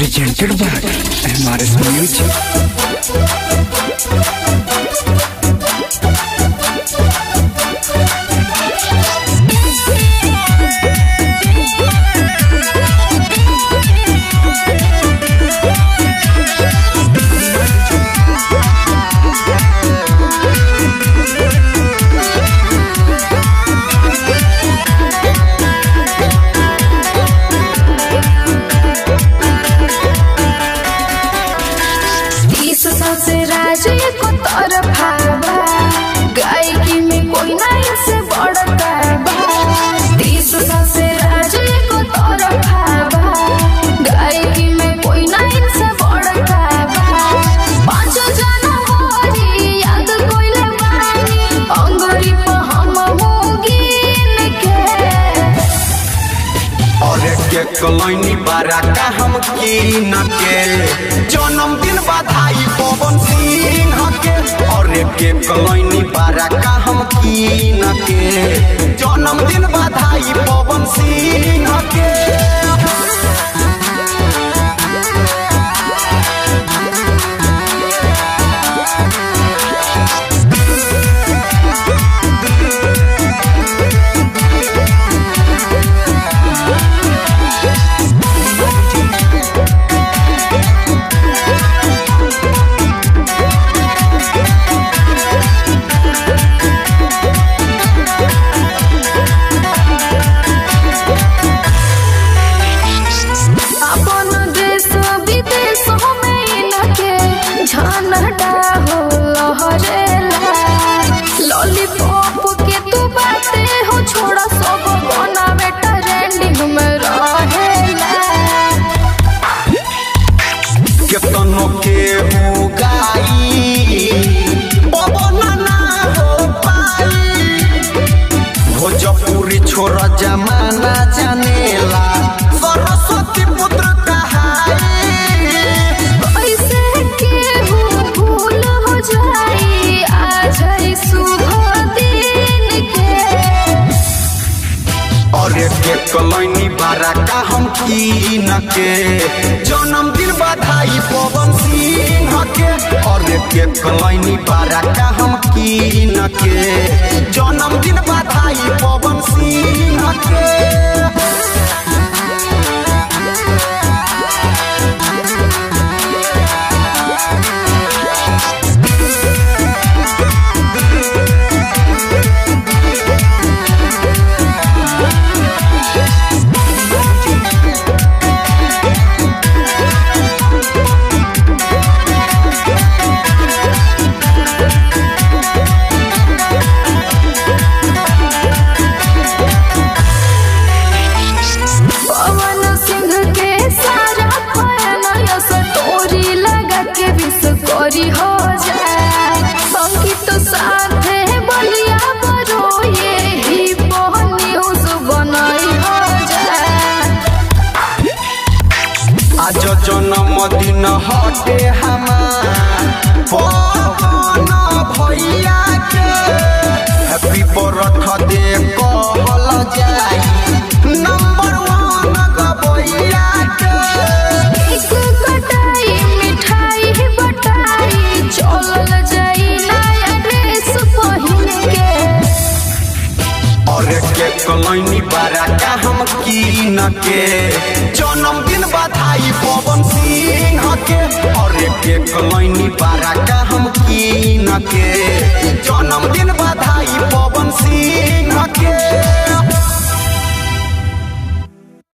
presented by MRS Music. से राजे को तरफा गायकी में कोई नहीं से बढ़ता बा। 30 साल से राजे को तरफा गायकी में कोई नहीं से बढ़ता बा। 5 जनवरी याद कोइले बानी अंगरी पे हम होगिन के और के कलैनी बारा का हम कीन के जन्मदिन बधाई पवन सिंह के। और के कलैनी बारा का हम कीन के जन्मदिन बधाई पवन सिंह के। लॉलीपॉप के तू बातें हो छोड़ा सब बनावे ट्रेंडिंग में रहेला। केतनो के हो गाई पवन ना हो पाई। भोजपुरी छोरा जमाना जानेला सरस्वती पुत्र कहाई। ऐसे केहू भूल हो जाई आज है शुभ दिन के। और के कलैनी बारा का हम कीन के जन्मदिन बधाई पवन सिंह के। और के कलैनी बारा का हम कीन के जन्मदिन बधाई पवन सिंह के। पवन सिंह के सारा फैन स्टोरी लगा के विश्वकोरी हो जाए। संगीत साथे बलिया बरो यही न्यूज बनाई हो जाए। आज जन्मदिन हटे हमार पवन भैया के। हैप्पी बर्थडे कहल जाई नंबर 1 गबैया के। एक कटाई मिठाई बटाई चलल जाई नया ड्रेस पहिन के। और के कलैनी बारा का हम कीन के जन्मदिन बधाई पवन सिंह के। और के कलैनी बारा का हम कीन के जन्मदिन